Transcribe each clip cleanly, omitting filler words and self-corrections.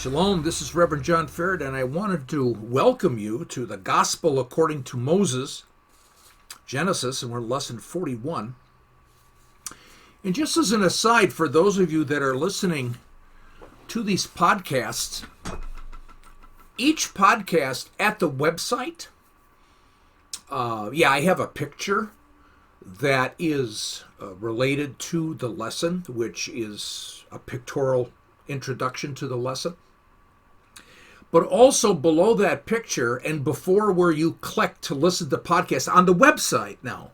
Shalom, this is Reverend John Farrad, and I wanted to welcome you to the Gospel according to Moses, Genesis, and we're lesson 41. And just as an aside, for those of you that are listening to these podcasts, each podcast at the website, I have a picture that is related to the lesson, which is a pictorial introduction to the lesson. But also below that picture and before where you click to listen to podcasts on the website now,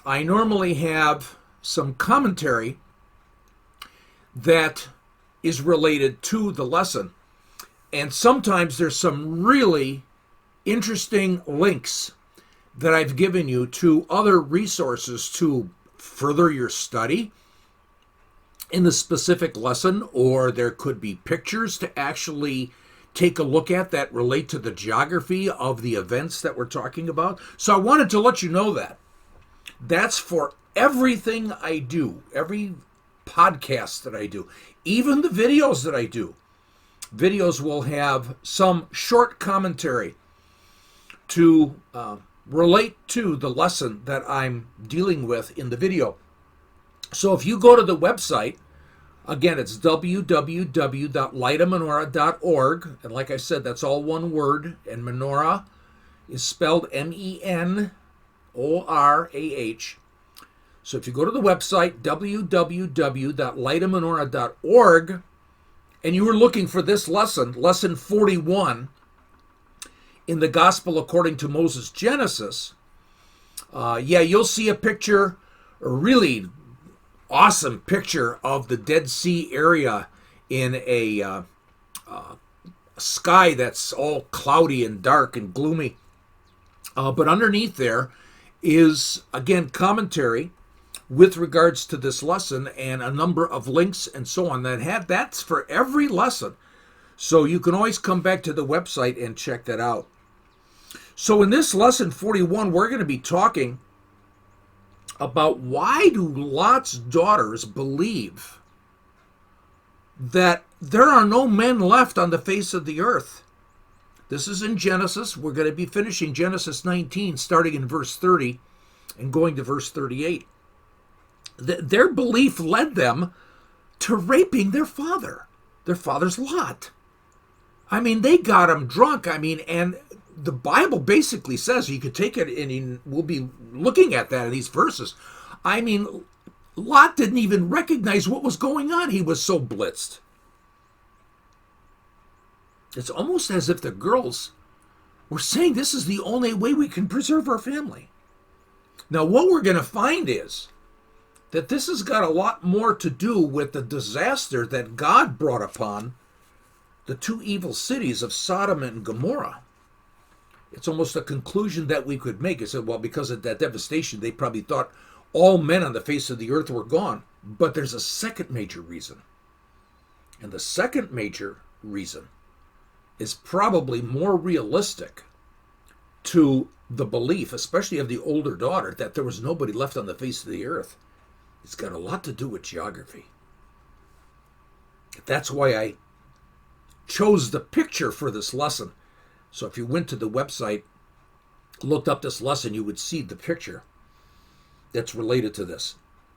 I normally have some commentary that is related to the lesson. And sometimes there's some really interesting links that I've given you to other resources to further your study in the specific lesson, or there could be pictures to actually take a look at that relate to the geography of the events that we're talking about. So I wanted to let you know that. That's for everything I do, every podcast that I do, even the videos that I do. Videos will have some short commentary to relate to the lesson that I'm dealing with in the video. So if you go to the website, again, it's www.lightofmenorah.org. And like I said, that's all one word. And menorah is spelled Menorah. So if you go to the website, www.lightofmenorah.org, and you were looking for this lesson, lesson 41, in the Gospel according to Moses, Genesis, you'll see a picture, a really awesome picture of the Dead Sea area in a sky that's all cloudy and dark and gloomy. But underneath there is, again, commentary with regards to this lesson and a number of links and so on that's for every lesson. So you can always come back to the website and check that out. So in this lesson 41, we're going to be talking about why do Lot's daughters believe that there are no men left on the face of the earth. This is in Genesis. We're going to be finishing Genesis 19, starting in verse 30 and going to verse 38. Their belief led them to raping their father's Lot. I mean, they got him drunk. And the Bible basically says, you could take it and we'll be looking at that in these verses. Lot didn't even recognize what was going on. He was so blitzed. It's almost as if the girls were saying this is the only way we can preserve our family. Now, what we're going to find is that this has got a lot more to do with the disaster that God brought upon the two evil cities of Sodom and Gomorrah. It's almost a conclusion that we could make. It said, well, because of that devastation, they probably thought all men on the face of the earth were gone. But there's a second major reason. And the second major reason is probably more realistic to the belief, especially of the older daughter, that there was nobody left on the face of the earth. It's got a lot to do with geography. That's why I chose the picture for this lesson. So if you went to the website, looked up this lesson, you would see the picture that's related to this.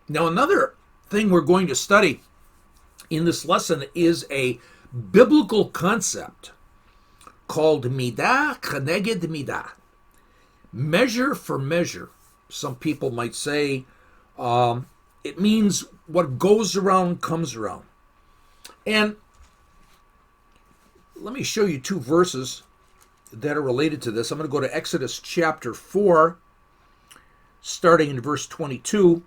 Now, another thing we're going to study in this lesson is a biblical concept called midah keneged midah, measure for measure. Some people might say it means what goes around comes around. And let me show you two verses that are related to this. I'm going to go to Exodus chapter 4, starting in verse 22.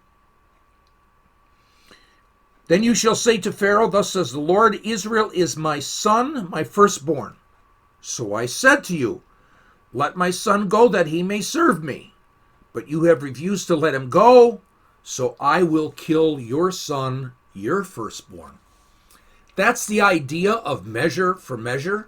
Then you shall say to Pharaoh, thus says the Lord, Israel is my son, my firstborn. So I said to you, let my son go that he may serve me. But you have refused to let him go, so I will kill your son, your firstborn. That's the idea of measure for measure.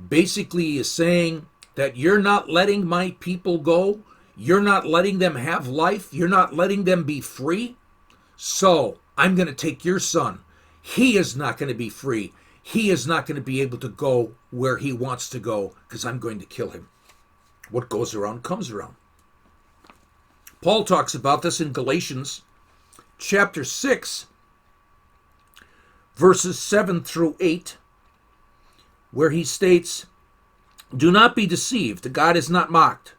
Basically is saying that you're not letting my people go. You're not letting them have life. You're not letting them be free. So I'm going to take your son. He is not going to be free. he is not going to be able to go where he wants to go because I'm going to kill him. What goes around comes around. Paul talks about this in Galatians chapter 6, verses 7 through 8, where he states, "Do not be deceived, God is not mocked.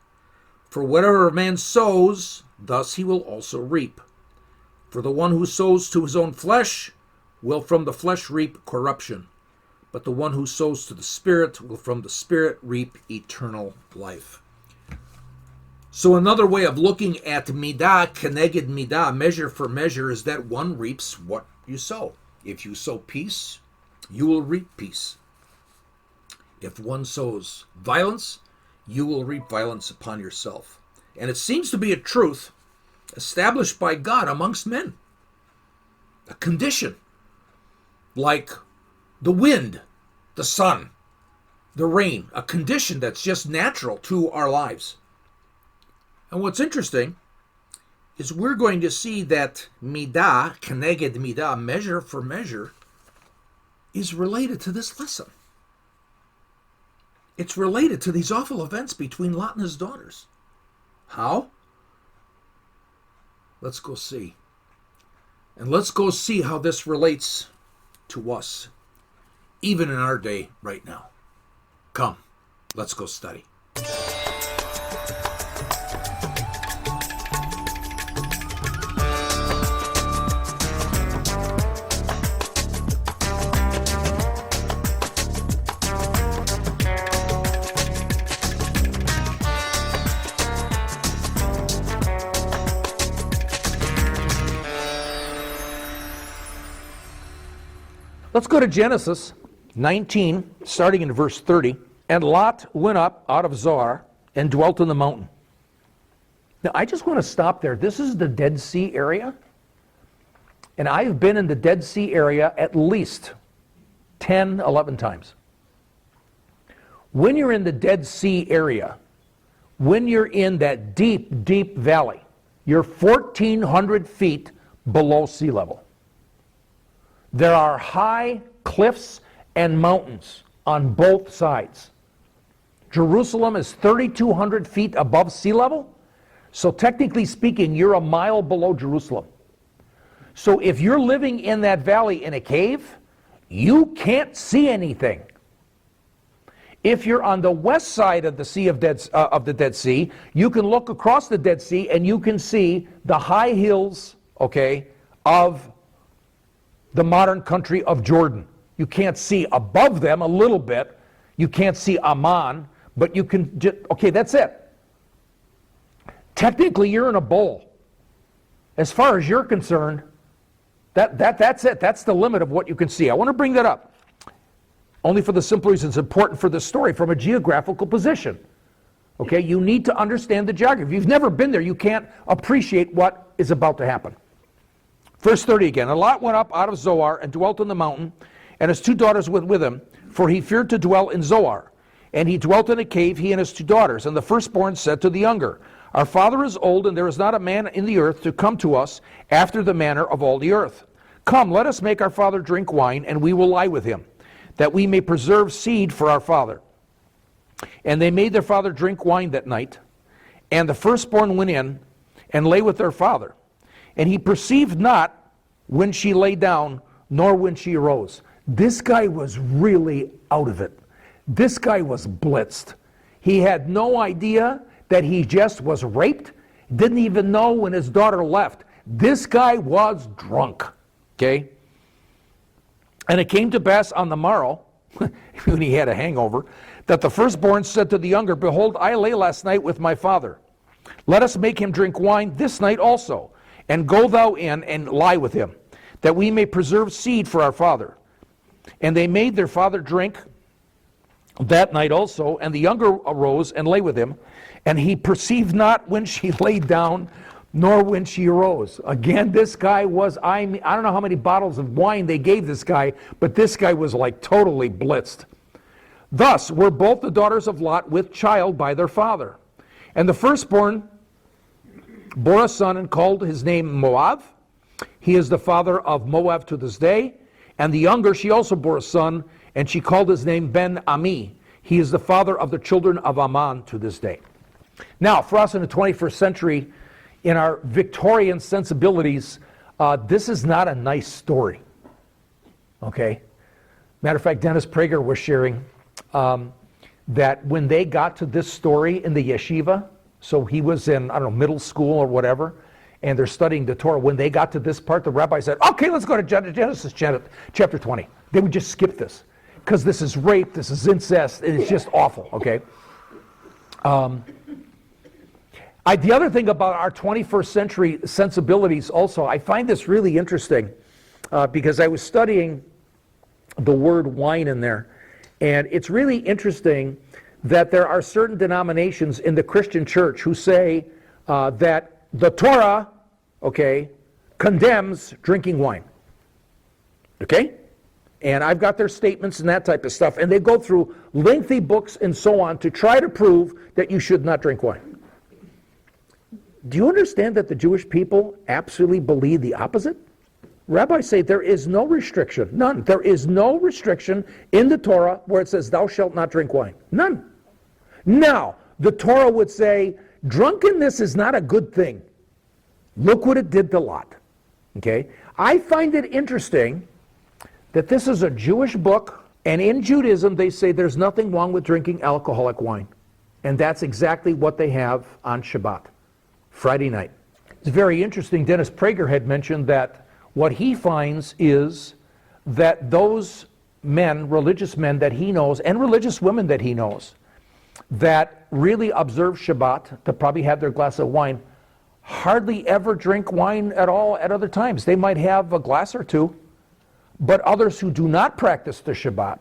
For whatever a man sows, thus he will also reap. For the one who sows to his own flesh will from the flesh reap corruption, but the one who sows to the Spirit will from the Spirit reap eternal life." So another way of looking at midah, keneged midah, measure for measure, is that one reaps what you sow. If you sow peace, you will reap peace. If one sows violence, you will reap violence upon yourself. And it seems to be a truth established by God amongst men. A condition like the wind, the sun, the rain, a condition that's just natural to our lives. And what's interesting is we're going to see that midah, keneged midah, measure for measure, is related to this lesson. It's related to these awful events between Lot and his daughters. How? Let's go see. And let's go see how this relates to us, even in our day right now. Come, let's go study. Let's go to Genesis 19, starting in verse 30. "And Lot went up out of Zoar and dwelt in the mountain." Now, I just want to stop there. This is the Dead Sea area. And I've been in the Dead Sea area at least 10, 11 times. When you're in the Dead Sea area, when you're in that deep, deep valley, you're 1,400 feet below sea level. There are high cliffs and mountains on both sides. Jerusalem is 3,200 feet above sea level. So technically speaking, you're a mile below Jerusalem. So if you're living in that valley in a cave, you can't see anything. If you're on the west side of the the Dead Sea, you can look across the Dead Sea and you can see the high hills, of the modern country of Jordan. You can't see above them a little bit. You can't see Amman, but you can just, that's it. Technically, you're in a bowl. As far as you're concerned, that's it. That's the limit of what you can see. I want to bring that up, only for the simple reason it's important for the story from a geographical position. You need to understand the geography. If you've never been there, you can't appreciate what is about to happen. Verse 30 again. "And Lot went up out of Zoar and dwelt in the mountain, and his 2 daughters went with him, for he feared to dwell in Zoar. And he dwelt in a cave, he and his 2 daughters. And the firstborn said to the younger, Our father is old, and there is not a man in the earth to come to us after the manner of all the earth. Come, let us make our father drink wine, and we will lie with him, that we may preserve seed for our father. And they made their father drink wine that night. And the firstborn went in and lay with their father. And he perceived not when she lay down, nor when she arose." This guy was really out of it. This guy was blitzed. He had no idea that he just was raped. Didn't even know when his daughter left. This guy was drunk. And it came to pass on the morrow, when he had a hangover, that the firstborn said to the younger, "Behold, I lay last night with my father. Let us make him drink wine this night also. And go thou in and lie with him, that we may preserve seed for our father." And they made their father drink that night also, and the younger arose and lay with him, and he perceived not when she lay down, nor when she arose. Again, this guy was, I don't know how many bottles of wine they gave this guy, but this guy was like totally blitzed. "Thus were both the daughters of Lot with child by their father. And the firstborn bore a son and called his name Moab. He is the father of Moab to this day. And the younger, she also bore a son, and she called his name Ben-Ami. He is the father of the children of Ammon to this day. Now, for us in the 21st century, in our Victorian sensibilities, this is not a nice story. Okay? Matter of fact, Dennis Prager was sharing that when they got to this story in the yeshiva, so he was in, I don't know, middle school or whatever, and they're studying the Torah. When they got to this part, the rabbi said, okay, let's go to Genesis chapter 20. They would just skip this, because this is rape, this is incest, and it's just awful, okay? The other thing about our 21st century sensibilities also, I find this really interesting, because I was studying the word wine in there, and it's really interesting that there are certain denominations in the Christian church who say that the Torah, okay, condemns drinking wine. Okay? And I've got their statements and that type of stuff, and they go through lengthy books and so on to try to prove that you should not drink wine. Do you understand that the Jewish people absolutely believe the opposite? Rabbis say there is no restriction, none. There is no restriction in the Torah where it says thou shalt not drink wine. None. Now, the Torah would say drunkenness is not a good thing. Look what it did to Lot. Okay? I find it interesting that this is a Jewish book, and in Judaism they say there's nothing wrong with drinking alcoholic wine. And that's exactly what they have on Shabbat, Friday night. It's very interesting. Dennis Prager had mentioned that what he finds is that those men, religious men that he knows, and religious women that he knows, that really observe Shabbat, to probably have their glass of wine, hardly ever drink wine at all at other times. They might have a glass or two, but others who do not practice the Shabbat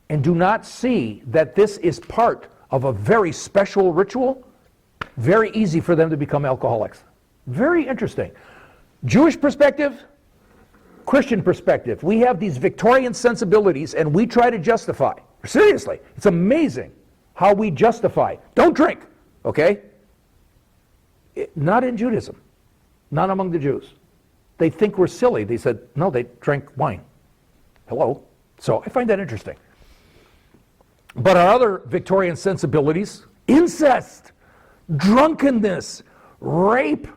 and do not see that this is part of a very special ritual, very easy for them to become alcoholics. Very interesting. Jewish perspective, Christian perspective. We have these Victorian sensibilities and we try to justify. Seriously, it's amazing how we justify. Don't drink, okay? Not in Judaism, not among the Jews. They think we're silly. They said, no, they drank wine. Hello? So I find that interesting. But our other Victorian sensibilities, incest, drunkenness, rape.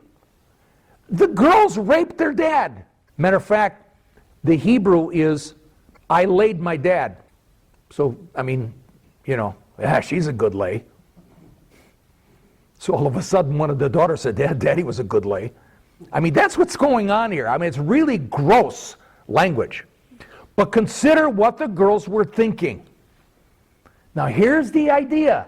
The girls raped their dad. Matter of fact, the Hebrew is, I laid my dad. So, I mean, you know, she's a good lay. So all of a sudden one of the daughters said, Daddy was a good lay. I mean, that's what's going on here. I mean, it's really gross language. But consider what the girls were thinking. Now here's the idea.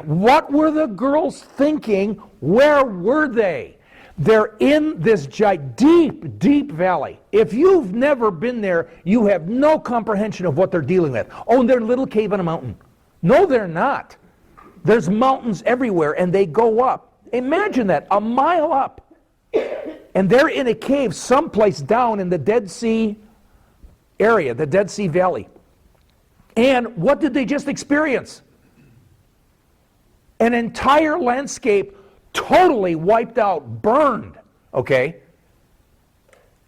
What were the girls thinking? Where were they? They're in this deep, deep valley. If you've never been there, you have no comprehension of what they're dealing with. Oh, they're in a little cave on a mountain. No, they're not. There's mountains everywhere, and they go up. Imagine that, a mile up. And they're in a cave someplace down in the Dead Sea area, the Dead Sea Valley. And what did they just experience? An entire landscape totally wiped out, burned, okay?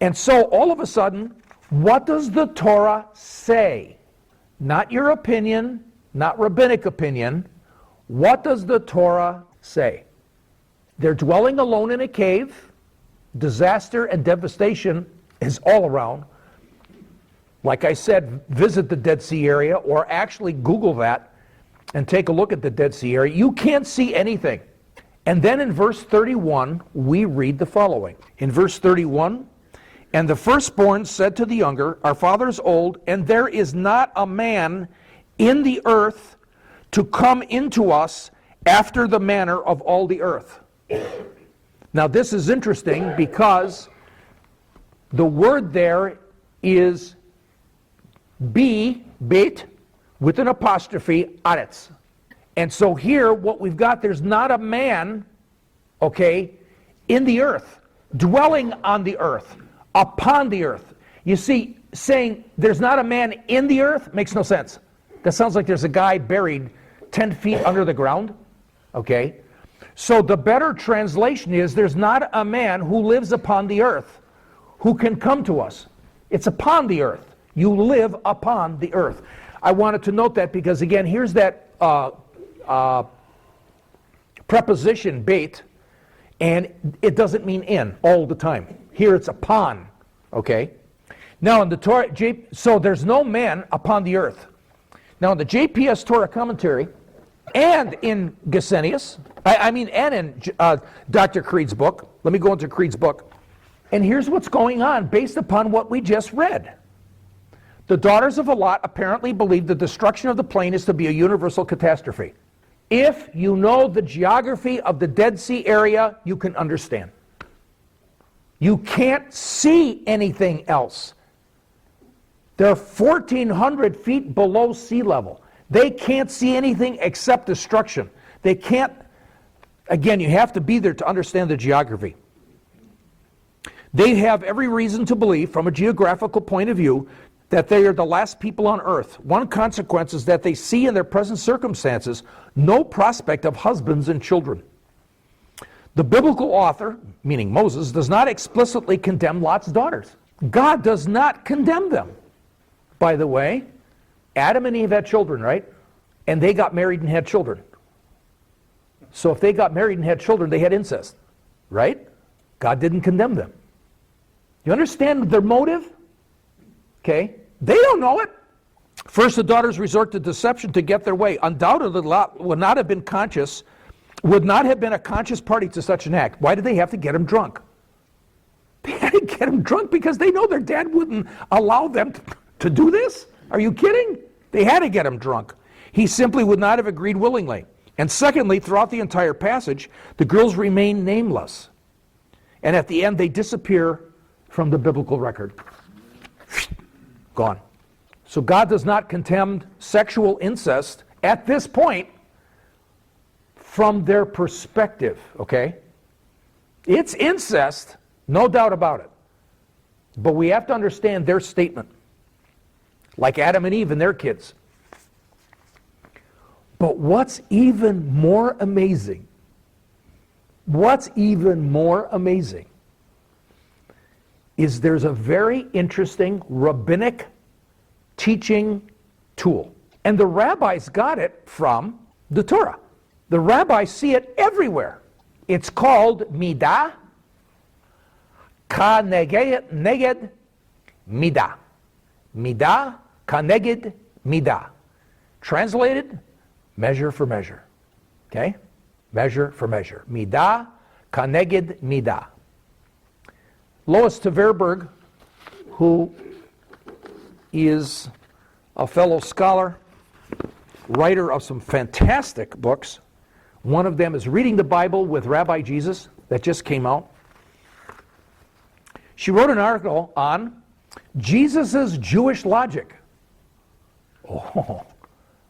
And so all of a sudden, what does the Torah say? Not your opinion, not rabbinic opinion. What does the Torah say? They're dwelling alone in a cave. Disaster and devastation is all around. Like I said, visit the Dead Sea area, or actually Google that and take a look at the Dead Sea area. You can't see anything. And then in verse 31, we read the following. In verse 31, and the firstborn said to the younger, our father is old, and there is not a man in the earth to come into us after the manner of all the earth. Now this is interesting because the word there is beit, with an apostrophe, aretz. And so here, what we've got, there's not a man, okay, in the earth, dwelling on the earth, upon the earth. You see, saying there's not a man in the earth makes no sense. That sounds like there's a guy buried 10 feet under the ground, okay? So the better translation is there's not a man who lives upon the earth who can come to us. It's upon the earth. You live upon the earth. I wanted to note that because, again, here's that preposition bait, and it doesn't mean in all the time. Here it's upon, okay? Now in the Torah, so there's no man upon the earth. Now in the JPS Torah commentary, and in Gesenius, and in Dr. Creed's book, let me go into Creed's book, and here's what's going on based upon what we just read. The daughters of Lot apparently believe the destruction of the plain is to be a universal catastrophe. If you know the geography of the Dead Sea area, you can understand. You can't see anything else. They're 1,400 feet below sea level. They can't see anything except destruction. They can't, again, you have to be there to understand the geography. They have every reason to believe, from a geographical point of view, that they are the last people on earth. One consequence is that they see in their present circumstances no prospect of husbands and children. The biblical author, meaning Moses, does not explicitly condemn Lot's daughters. God does not condemn them. By the way, Adam and Eve had children, right? And they got married and had children. So if they got married and had children, they had incest, right? God didn't condemn them. You understand their motive? Okay? They don't know it. First, the daughters resort to deception to get their way. Undoubtedly, Lot would not have been a conscious party to such an act. Why did they have to get him drunk? They had to get him drunk because they know their dad wouldn't allow them to do this? Are you kidding? They had to get him drunk. He simply would not have agreed willingly. And secondly, throughout the entire passage, the girls remain nameless. And at the end, they disappear from the biblical record. Gone. So God does not condemn sexual incest at this point from their perspective, okay? It's incest, no doubt about it. But we have to understand their statement. Like Adam and Eve and their kids. But what's even more amazing is there's a very interesting rabbinic teaching tool. And the rabbis got it from the Torah. The rabbis see it everywhere. It's called midah, ka neged midah. Midah, ka neged midah. Translated, measure for measure. Okay? Measure for measure. Midah, ka neged midah. Lois Tverberg, who is a fellow scholar, writer of some fantastic books. One of them is Reading the Bible with Rabbi Jesus, that just came out. She wrote an article on Jesus' Jewish logic. Oh,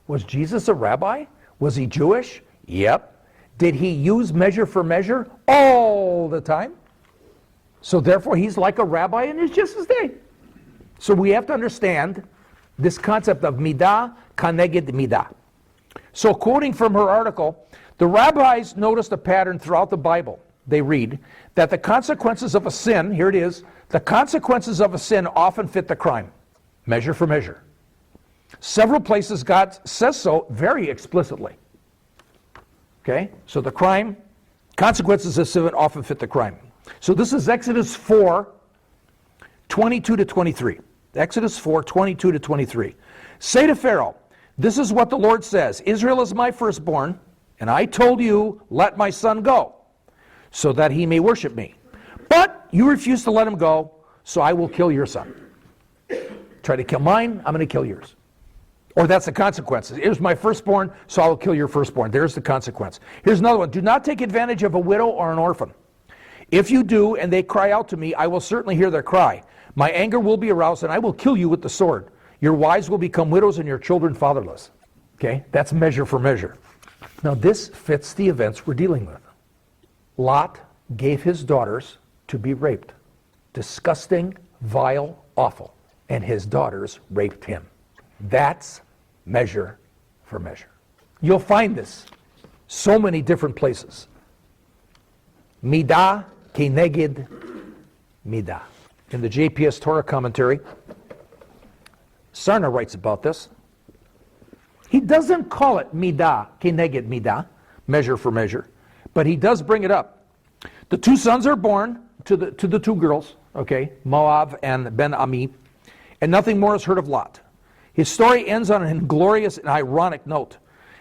was Jesus a rabbi? Was he Jewish? Yep. Did he use measure for measure all the time? So therefore he's like a rabbi in his just as day. So we have to understand this concept of midah kaneged midah. So quoting from her article, the rabbis noticed a pattern throughout the Bible. They read that the consequences of a sin, here it is, the consequences of a sin often fit the crime. Measure for measure. Several places God says so very explicitly. Okay? So the crime, consequences of sin often fit the crime. So this is Exodus 4, 22 to 23. Exodus 4, 22 to 23. Say to Pharaoh, this is what the Lord says, Israel is my firstborn, and I told you, let my son go, so that he may worship me. But you refuse to let him go, so I will kill your son. Try to kill mine, I'm going to kill yours. Or that's the consequences. It was my firstborn, so I will kill your firstborn. There's the consequence. Here's another one. Do not take advantage of a widow or an orphan. If you do, and they cry out to me, I will certainly hear their cry. My anger will be aroused, and I will kill you with the sword. Your wives will become widows, and your children fatherless. Okay? That's measure for measure. Now this fits the events we're dealing with. Lot gave his daughters to be raped. Disgusting, vile, awful. And his daughters raped him. That's measure for measure. You'll find this so many different places. Midah keneged midah. in the JPS Torah commentary, Sarna writes about this. He doesn't call it midah, keneged midah, measure for measure, but he does bring it up. The two sons are born to the two girls, okay, Moab and Ben Ami, and nothing more is heard of Lot. His story ends on an inglorious and ironic note.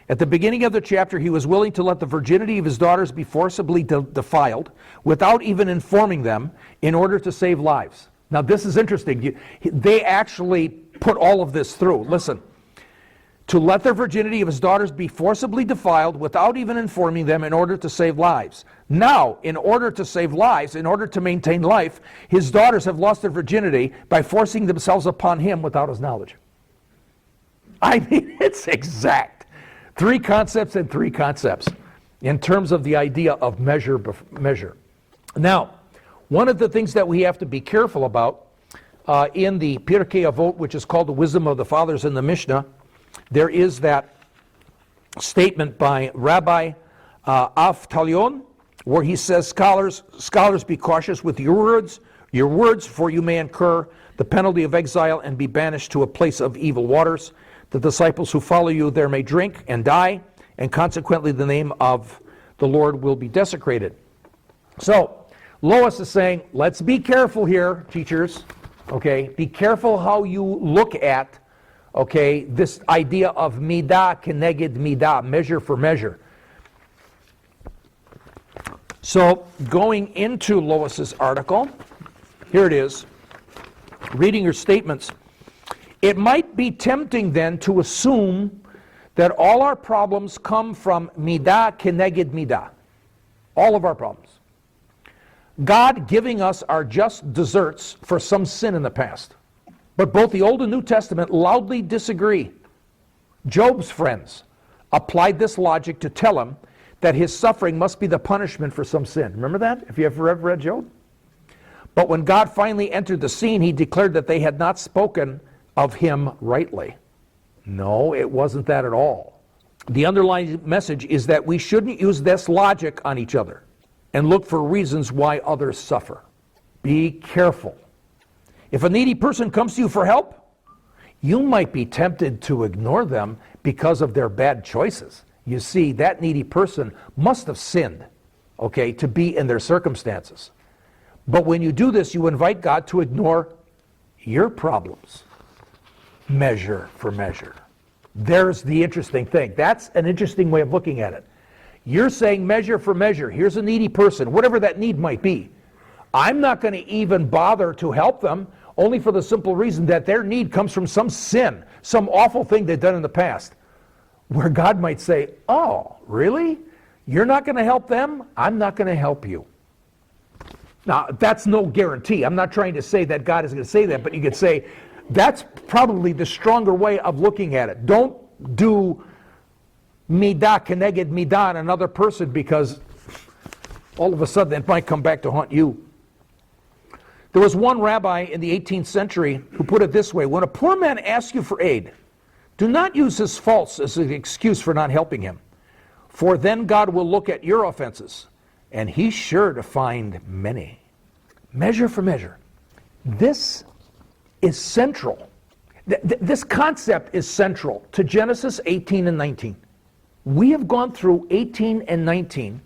At the beginning of the chapter, he was willing to let the virginity of his daughters be forcibly defiled without even informing them in order to save lives. Now, this is interesting. They actually put all of this through. Listen. To let their virginity of his daughters be forcibly defiled without even informing them in order to save lives. Now, in order to save lives, in order to maintain life, his daughters have lost their virginity by forcing themselves upon him without his knowledge. I mean, it's exact. Three concepts and three concepts in terms of the idea of measure. Now, one of the things that we have to be careful about in the Pirkei Avot, which is called the Wisdom of the Fathers in the Mishnah, there is that statement by Rabbi Avtalion, where he says, scholars be cautious with your words, for you may incur the penalty of exile and be banished to a place of evil waters. The disciples who follow you there may drink and die, and consequently the name of the Lord will be desecrated. So, Lois is saying, let's be careful here, teachers. Okay, be careful how you look at, okay, this idea of midah keneged midah, measure for measure. So, going into Lois's article, here it is, reading her statements. It might be tempting then to assume that all our problems come from midah keneged midah. All of our problems. God giving us our just deserts for some sin in the past. But both the Old and New Testament loudly disagree. Job's friends applied this logic to tell him that his suffering must be the punishment for some sin. Remember that, if you ever read Job? But when God finally entered the scene, he declared that they had not spoken of him rightly. No, it wasn't that at all. The underlying message is that we shouldn't use this logic on each other and look for reasons why others suffer. Be careful. If a needy person comes to you for help, you might be tempted to ignore them because of their bad choices. You see, that needy person must have sinned, okay, to be in their circumstances. But when you do this, you invite God to ignore your problems. Measure for measure. There's the interesting thing. That's an interesting way of looking at it. You're saying measure for measure. Here's a needy person, whatever that need might be. I'm not going to even bother to help them, only for the simple reason that their need comes from some sin, some awful thing they've done in the past. Where God might say, oh, really? You're not going to help them? I'm not going to help you. Now, that's no guarantee. I'm not trying to say that God is going to say that, but you could say that's probably the stronger way of looking at it. Don't do midah keneged midah on another person, because all of a sudden it might come back to haunt you. There was one rabbi in the 18th century who put it this way: when a poor man asks you for aid, do not use his faults as an excuse for not helping him, for then God will look at your offenses, and he's sure to find many. Measure for measure. This is central. This concept is central to Genesis 18 and 19. We have gone through 18 and 19,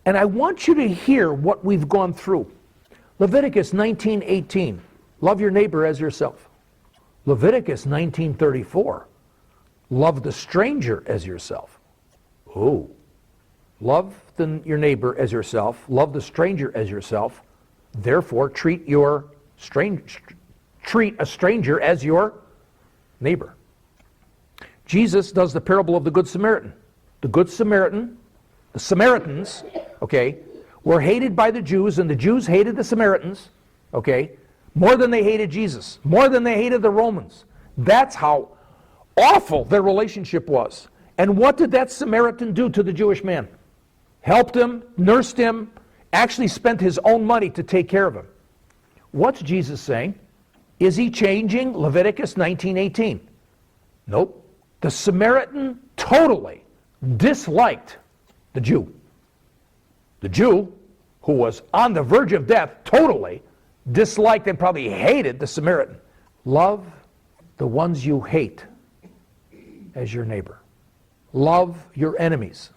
and I want you to hear what we've gone through. Leviticus 19:18, love your neighbor as yourself. Leviticus 19:34, love the stranger as yourself. Oh, love your neighbor as yourself, love the stranger as yourself. Therefore, treat a stranger as your neighbor. Jesus does the parable of the Good Samaritan. The Samaritans, okay, were hated by the Jews, and the Jews hated the Samaritans, okay, more than they hated Jesus, more than they hated the Romans. That's how awful their relationship was. And what did that Samaritan do to the Jewish man? Helped him, nursed him, actually spent his own money to take care of him. What's Jesus saying? Is he changing Leviticus 19:18? Nope. The Samaritan totally disliked the Jew. The Jew, who was on the verge of death, totally disliked and probably hated the Samaritan. Love the ones you hate as your neighbor. Love your enemies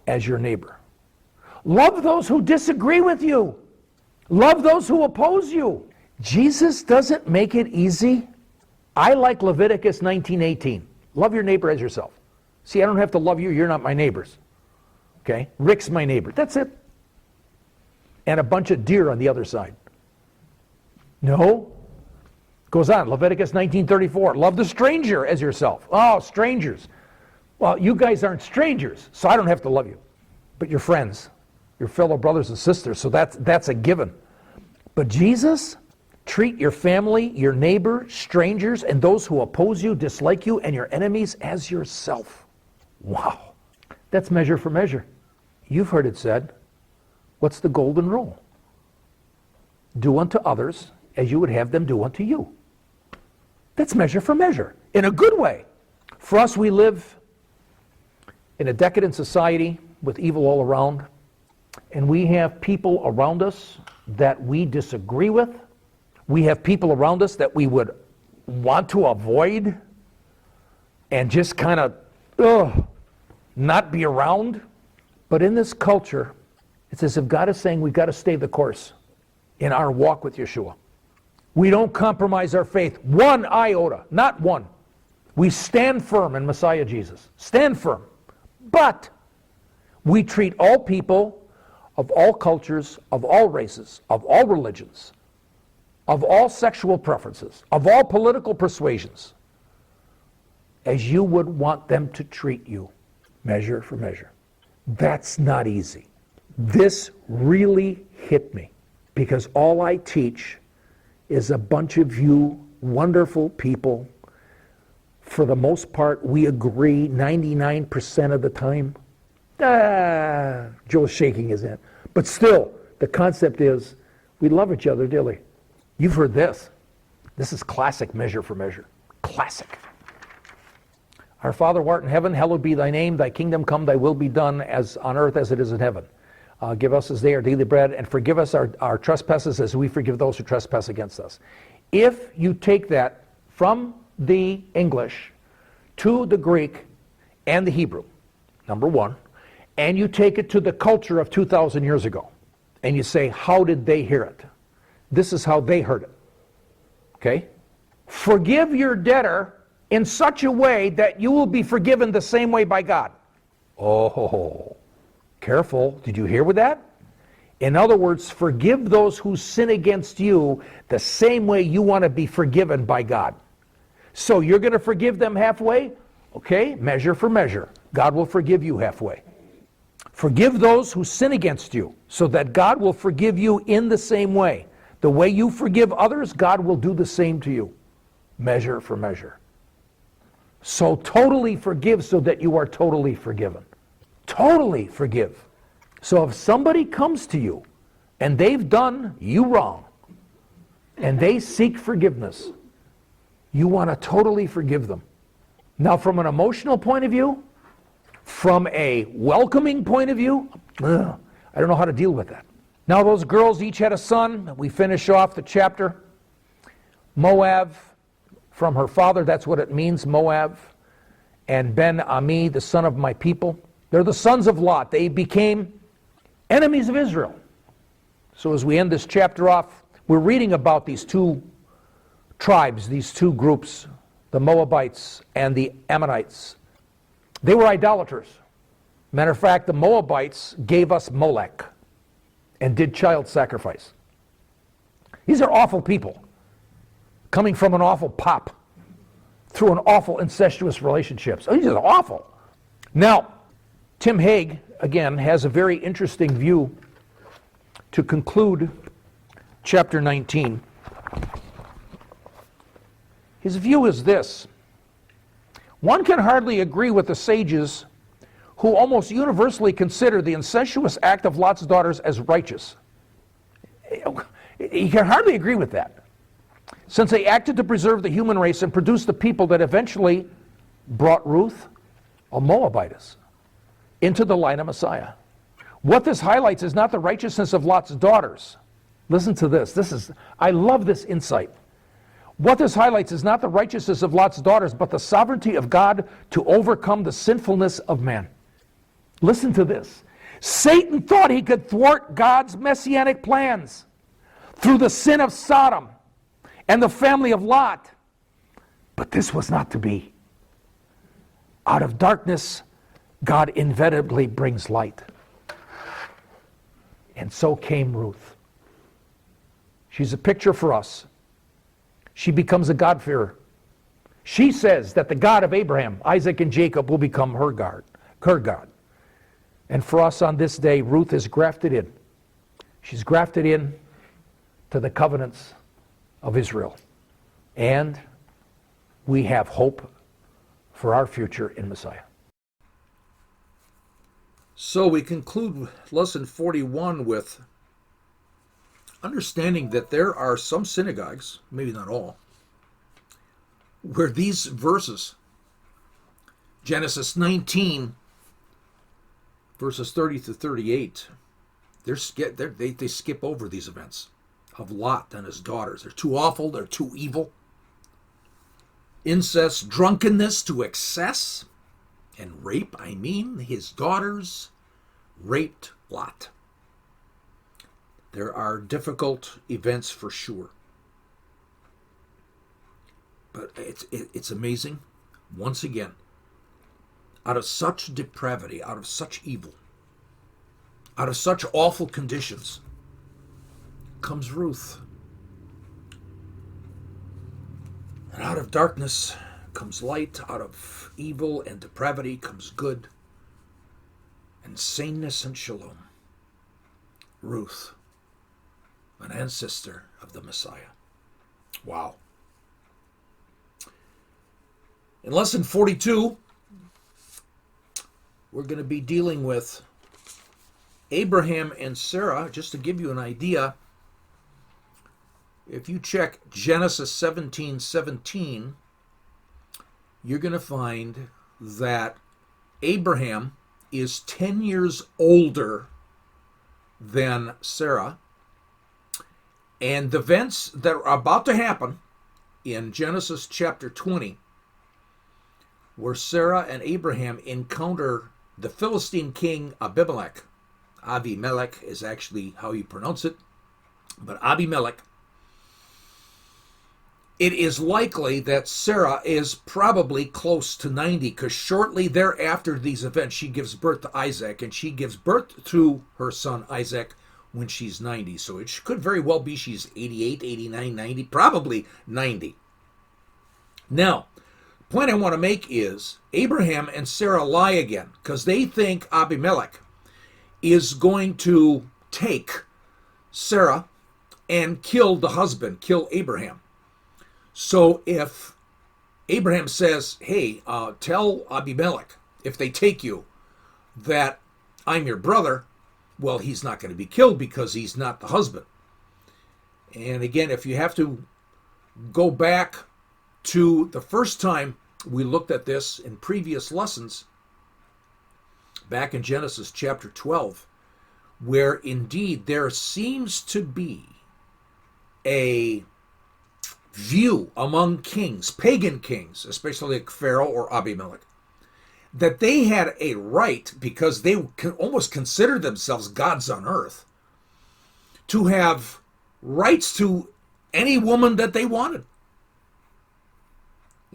as your neighbor. Love those who disagree with you. Love those who oppose you. Jesus doesn't make it easy. I like Leviticus 19:18. Love your neighbor as yourself. See, I don't have to love you. You're not my neighbors. Okay? Rick's my neighbor. That's it. And a bunch of deer on the other side. No. Goes on. Leviticus 19:34. Love the stranger as yourself. Oh, strangers. Well, you guys aren't strangers, so I don't have to love you. But you're friends. Your fellow brothers and sisters, so that's a given. But Jesus, treat your family, your neighbor, strangers, and those who oppose you, dislike you, and your enemies as yourself. Wow. That's measure for measure. You've heard it said, what's the golden rule? Do unto others as you would have them do unto you. That's measure for measure, in a good way. For us, we live in a decadent society with evil all around, and we have people around us that we disagree with. We have people around us that we would want to avoid and just kind of not be around. But in this culture, it's as if God is saying we've got to stay the course in our walk with Yeshua. We don't compromise our faith one iota, not one. We stand firm in Messiah Jesus. Stand firm. But we treat all people of all cultures, of all races, of all religions, of all sexual preferences, of all political persuasions, as you would want them to treat you, measure for measure. That's not easy. This really hit me, because all I teach is a bunch of you wonderful people. For the most part, we agree 99% of the time. Joe's shaking his head. But still, the concept is we love each other dearly. You've heard this. This is classic measure for measure. Classic. Our Father who art in heaven, hallowed be thy name. Thy kingdom come, thy will be done as on earth as it is in heaven. Give us this day our daily bread, and forgive us our trespasses as we forgive those who trespass against us. If you take that from the English to the Greek and the Hebrew, number one, and you take it to the culture of 2,000 years ago, and you say, how did they hear it? This is how they heard it. Okay? Forgive your debtor in such a way that you will be forgiven the same way by God. Oh, careful. Did you hear with that? In other words, forgive those who sin against you the same way you want to be forgiven by God. So you're going to forgive them halfway? Okay, measure for measure. God will forgive you halfway. Forgive those who sin against you, so that God will forgive you in the same way. The way you forgive others, God will do the same to you. Measure for measure. So totally forgive so that you are totally forgiven. Totally forgive. So if somebody comes to you and they've done you wrong and they seek forgiveness, you want to totally forgive them. Now, from an emotional point of view, from a welcoming point of view, I don't know how to deal with that. Now, those girls each had a son. We finish off the chapter. Moab, from her father, that's what it means, Moab. And Ben-Ami, the son of my people. They're the sons of Lot. They became enemies of Israel. So as we end this chapter off, we're reading about these two tribes, these two groups, the Moabites and the Ammonites. They were idolaters. Matter of fact, the Moabites gave us Molech and did child sacrifice. These are awful people, coming from an awful pop, through an awful incestuous relationships. Oh, these are awful. Now, Tim Hague, again, has a very interesting view to conclude chapter 19. His view is this: one can hardly agree with the sages who almost universally consider the incestuous act of Lot's daughters as righteous. You can hardly agree with that, since they acted to preserve the human race and produce the people that eventually brought Ruth, a Moabitess, into the line of Messiah. What this highlights is not the righteousness of Lot's daughters, Listen to this. I love this insight. What this highlights is not the righteousness of Lot's daughters, but the sovereignty of God to overcome the sinfulness of man. Listen to this. Satan thought he could thwart God's messianic plans through the sin of Sodom and the family of Lot. But this was not to be. Out of darkness, God inevitably brings light. And so came Ruth. She's a picture for us. She becomes a God-fearer. She says that the God of Abraham, Isaac, and Jacob will become her God. And for us on this day, Ruth is grafted in. She's grafted in to the covenants of Israel. And we have hope for our future in Messiah. So we conclude lesson 41 with understanding that there are some synagogues, maybe not all, where these verses, Genesis 19, verses 30 to 38, they skip over these events of Lot and his daughters. They're too awful, they're too evil. Incest, drunkenness to excess, and rape. I mean, his daughters raped Lot. There are difficult events for sure. But it's amazing, once again, out of such depravity, out of such evil, out of such awful conditions, comes Ruth. And out of darkness comes light, out of evil and depravity comes good, and saneness and shalom. Ruth, an ancestor of the Messiah. Wow. In lesson 42, we're going to be dealing with Abraham and Sarah. Just to give you an idea, if you check Genesis 17:17, you're going to find that Abraham is 10 years older than Sarah. And the events that are about to happen in Genesis chapter 20, where Sarah and Abraham encounter the Philistine king Abimelech. Abimelech is actually how you pronounce it, but Abimelech. It is likely that Sarah is probably close to 90, because shortly thereafter these events, she gives birth to Isaac, and she gives birth to her son Isaac when she's 90. So it could very well be she's 88, 89, 90, probably 90. Now, the point I want to make is Abraham and Sarah lie again, because they think Abimelech is going to take Sarah and kill the husband, kill Abraham. So if Abraham says, hey, tell Abimelech, if they take you, that I'm your brother, well, he's not going to be killed because he's not the husband. And again, if you have to go back to the first time we looked at this in previous lessons, back in Genesis chapter 12, where indeed there seems to be a view among kings, pagan kings, especially like Pharaoh or Abimelech, that they had a right, because they almost considered themselves gods on earth, to have rights to any woman that they wanted,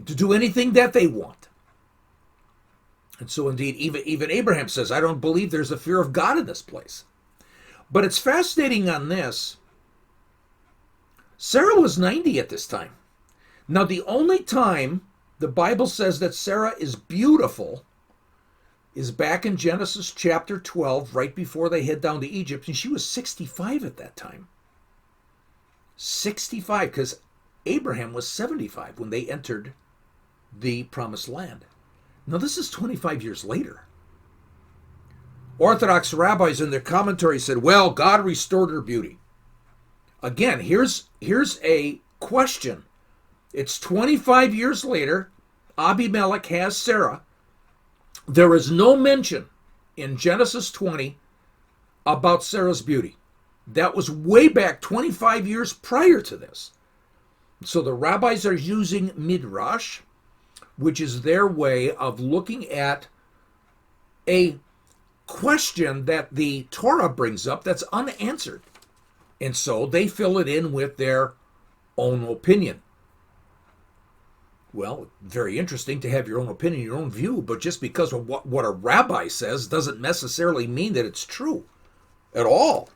to do anything that they want. And so indeed, even Abraham says, I don't believe there's a fear of God in this place. But it's fascinating on this. Sarah was 90 at this time. Now, the only time the Bible says that Sarah is beautiful is back in Genesis chapter 12, right before they head down to Egypt, and she was 65 at that time. 65, because Abraham was 75 when they entered the promised land. Now, this is 25 years later. Orthodox rabbis in their commentary said, well, God restored her beauty. Again, here's a question. It's 25 years later. Abimelech has Sarah. There is no mention in Genesis 20 about Sarah's beauty. That was way back 25 years prior to this. So the rabbis are using midrash, which is their way of looking at a question that the Torah brings up that's unanswered. And so they fill it in with their own opinion. Well, very interesting to have your own opinion, your own view, but just because of what a rabbi says doesn't necessarily mean that it's true at all.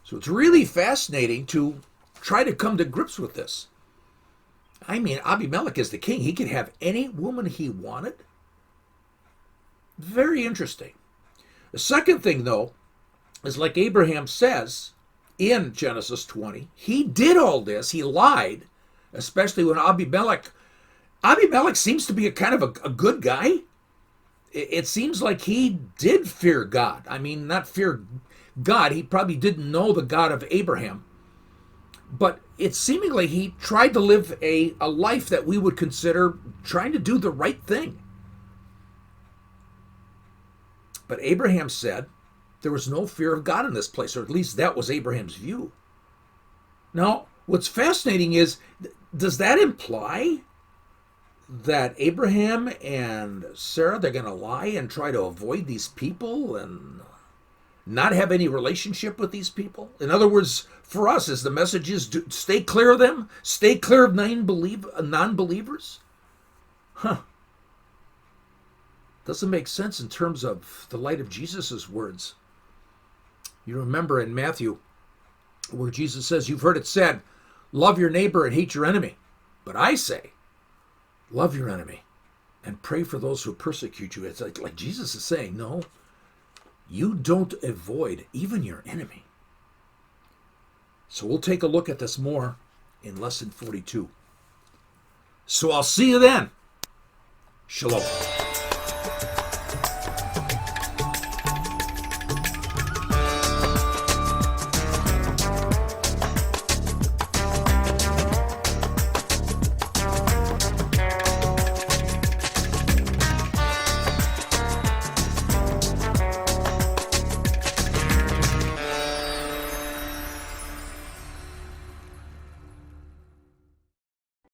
So it's really fascinating to try to come to grips with this. I mean, Abimelech is the king. He could have any woman he wanted. Very interesting. The second thing, though, is like Abraham says in Genesis 20, he did all this. He lied, especially when Abimelech seems to be a kind of a good guy. It seems like he did fear God. I mean, not fear God. He probably didn't know the God of Abraham. But it seemingly he tried to live a life that we would consider trying to do the right thing. But Abraham said there was no fear of God in this place, or at least that was Abraham's view. Now, what's fascinating is, does that imply that Abraham and Sarah, they're going to lie and try to avoid these people and not have any relationship with these people? In other words, for us, is the message is stay clear of them, stay clear of non-believers? Doesn't make sense in terms of the light of Jesus' words. You remember in Matthew where Jesus says, you've heard it said, love your neighbor and hate your enemy. But I say, love your enemy and pray for those who persecute you. It's like Jesus is saying, no, you don't avoid even your enemy. So we'll take a look at this more in lesson 42. So I'll see you then. Shalom.